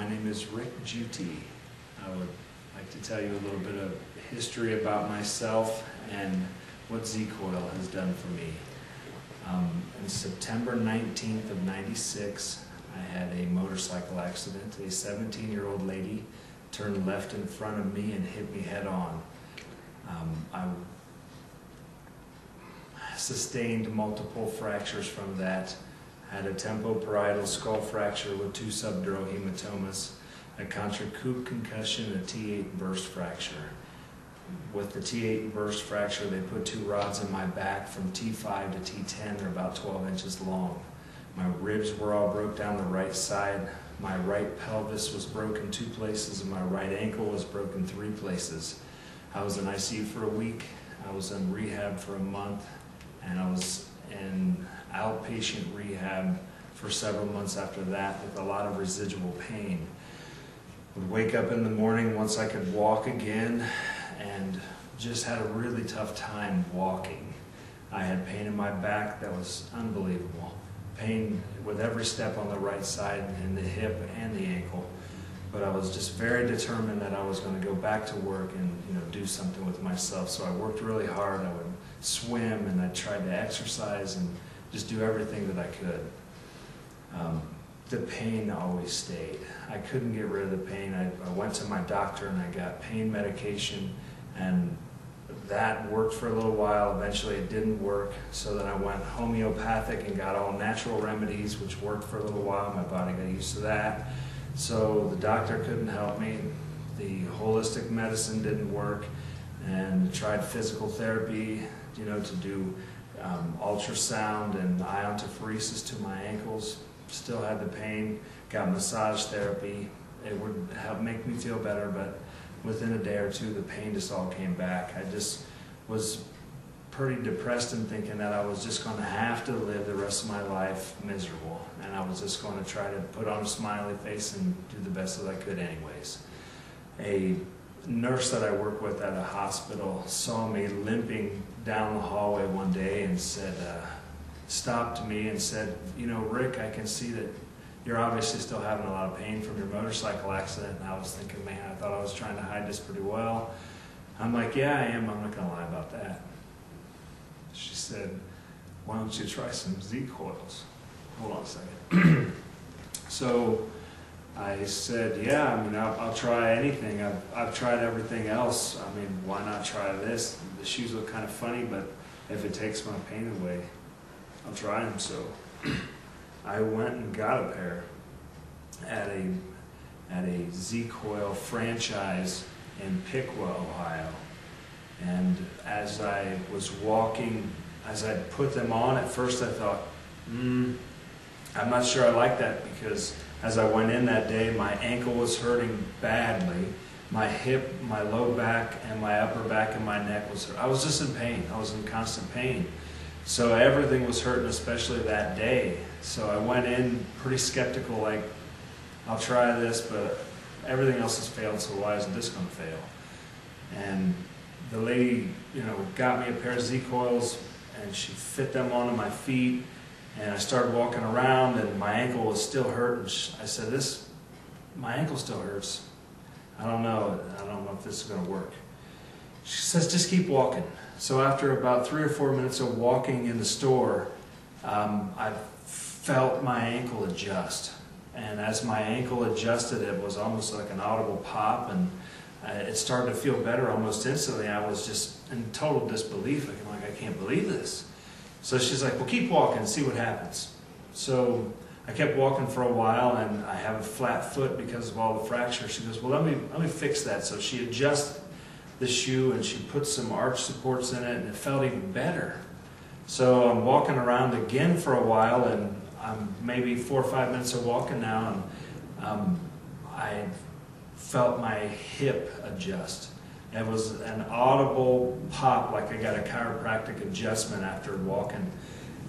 My name is Rick Jutte. I would like to tell you a little bit of history about myself and what Z-CoiL has done for me. On September 19th of '96, I had a motorcycle accident. A 17-year-old lady turned left in front of me and hit me head on. I sustained multiple fractures from that. I had a tempoparietal skull fracture with 2 subdural hematomas, a contracoupe concussion, a T8 burst fracture. With the T8 burst fracture, they put 2 rods in my back from T5 to T10. They're about 12 inches long. My ribs were all broke down the right side. My right pelvis was broken 2 places, and my right ankle was broken 3 places. I was in ICU for a week. I was in rehab for a month, and I was in outpatient rehab for several months after that with a lot of residual pain. I would wake up in the morning once I could walk again and just had a really tough time walking. I had pain in my back that was unbelievable. Pain with every step on the right side in the hip and the ankle. But I was just very determined that I was going to go back to work and do something with myself. So I worked really hard. I would swim and I tried to exercise and just do everything that I could. The pain always stayed. I couldn't get rid of the pain. I went to my doctor and I got pain medication, and that worked for a little while. Eventually it didn't work, so then I went homeopathic and got all natural remedies, which worked for a little while. My body got used to that. So the doctor couldn't help me. The holistic medicine didn't work, and tried physical therapy, to do ultrasound and iontophoresis to my ankles. Still had the pain. Got massage therapy. It would help make me feel better, but within a day or two, the pain just all came back. I just was pretty depressed and thinking that I was just going to have to live the rest of my life miserable, and I was just going to try to put on a smiley face and do the best that I could anyways. A nurse that I work with at a hospital saw me limping down the hallway one day and said, stopped me and said, Rick, I can see that you're obviously still having a lot of pain from your motorcycle accident. And I was thinking, man, I thought I was trying to hide this pretty well. I'm like, yeah, I am. I'm not going to lie about that. She said, why don't you try some Z-CoiLs? Hold on a second. So I said, yeah, I'll try anything. I've tried everything else. Why not try this? The shoes look kind of funny, but if it takes my pain away, I'll try them. So I went and got a pair at a Z-CoiL franchise in Piqua, Ohio. And as I was walking, as I put them on, at first I thought, I'm not sure I like that, because as I went in that day, my ankle was hurting badly. My hip, my low back, and my upper back and my neck was hurt. I was just in pain. I was in constant pain. So everything was hurting, especially that day. So I went in pretty skeptical, like, I'll try this, but everything else has failed, so why isn't this going to fail? And the lady, got me a pair of Z-CoiLs, and she fit them onto my feet, and I started walking around, and my ankle was still hurting. I said, my ankle still hurts. I don't know if this is going to work. She says, just keep walking. So after about 3 or 4 minutes of walking in the store, I felt my ankle adjust. And as my ankle adjusted, it was almost like an audible pop, and it started to feel better almost instantly. I was just in total disbelief. Like, I can't believe this. So she's like, well, keep walking, see what happens. So I kept walking for a while, and I have a flat foot because of all the fractures. She goes, well, let me fix that. So she adjusted the shoe, and she put some arch supports in it, and it felt even better. So I'm walking around again for a while, and I'm maybe 4 or 5 minutes of walking now, and I felt my hip adjust. It was an audible pop, like I got a chiropractic adjustment after walking.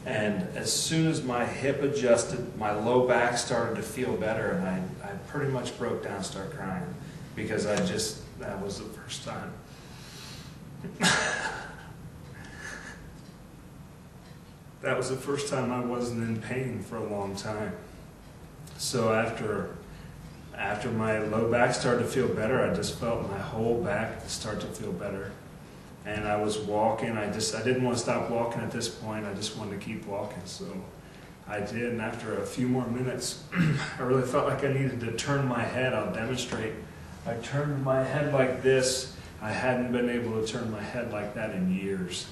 And as soon as my hip adjusted, my low back started to feel better, and I pretty much broke down and started crying, because that was the first time. That was the first time I wasn't in pain for a long time. So after after my low back started to feel better, I just felt my whole back start to feel better. And I was walking, I didn't want to stop walking at this point, I just wanted to keep walking, so I did. And after a few more minutes, I really felt like I needed to turn my head. I'll demonstrate. I turned my head like this. I hadn't been able to turn my head like that in years.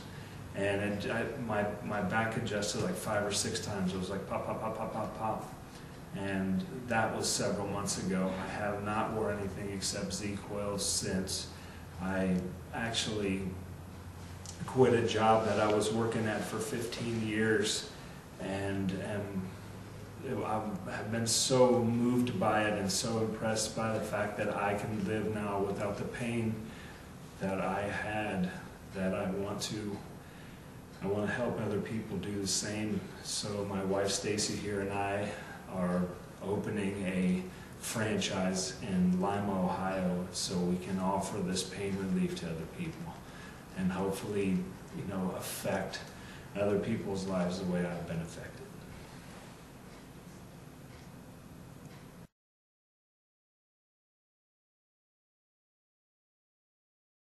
And my back adjusted like 5 or 6 times. It was like pop, pop, pop, pop, pop, pop. And that was several months ago. I have not worn anything except Z-CoiL since. I actually quit a job that I was working at for 15 years, and I have been so moved by it and so impressed by the fact that I can live now without the pain that I had, that I want to help other people do the same. So my wife Stacy here and I are opening a franchise in Lima, Ohio, so we can offer this pain relief to other people and hopefully, affect other people's lives the way I've been affected.